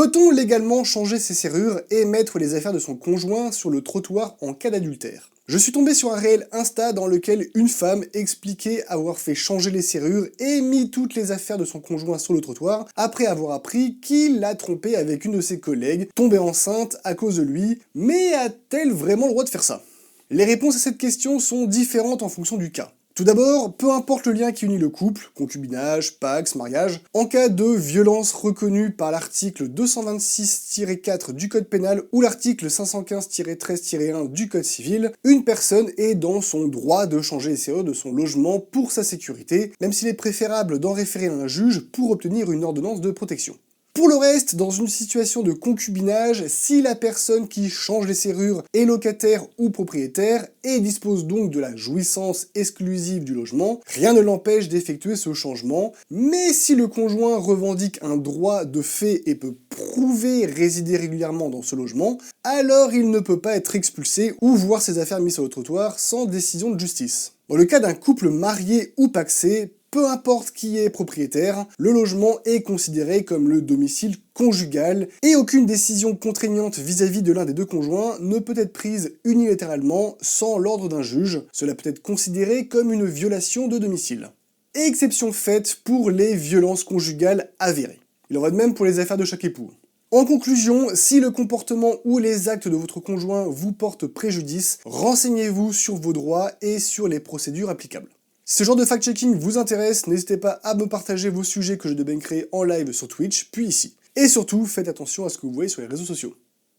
Peut-on légalement changer ses serrures et mettre les affaires de son conjoint sur le trottoir en cas d'adultère? Je suis tombé sur un réel Insta dans lequel une femme expliquait avoir fait changer les serrures et mis toutes les affaires de son conjoint sur le trottoir après avoir appris qu'il l'a trompée avec une de ses collègues, tombée enceinte à cause de lui, mais a-t-elle vraiment le droit de faire ça? Les réponses à cette question sont différentes en fonction du cas. Tout d'abord, peu importe le lien qui unit le couple, concubinage, pax, mariage, en cas de violence reconnue par l'article 226-4 du Code pénal ou l'article 515-13-1 du Code civil, une personne est dans son droit de changer les serrures de son logement pour sa sécurité, même s'il est préférable d'en référer à un juge pour obtenir une ordonnance de protection. Pour le reste, dans une situation de concubinage, si la personne qui change les serrures est locataire ou propriétaire et dispose donc de la jouissance exclusive du logement, rien ne l'empêche d'effectuer ce changement, mais si le conjoint revendique un droit de fait et peut prouver résider régulièrement dans ce logement, alors il ne peut pas être expulsé ou voir ses affaires mises sur le trottoir sans décision de justice. Dans le cas d'un couple marié ou pacsé, peu importe qui est propriétaire, le logement est considéré comme le domicile conjugal et aucune décision contraignante vis-à-vis de l'un des deux conjoints ne peut être prise unilatéralement sans l'ordre d'un juge. Cela peut être considéré comme une violation de domicile. Exception faite pour les violences conjugales avérées. Il en va de même pour les affaires de chaque époux. En conclusion, si le comportement ou les actes de votre conjoint vous portent préjudice, renseignez-vous sur vos droits et sur les procédures applicables. Si ce genre de fact-checking vous intéresse, n'hésitez pas à me partager vos sujets que je devais créer en live sur Twitch, puis ici. Et surtout, faites attention à ce que vous voyez sur les réseaux sociaux.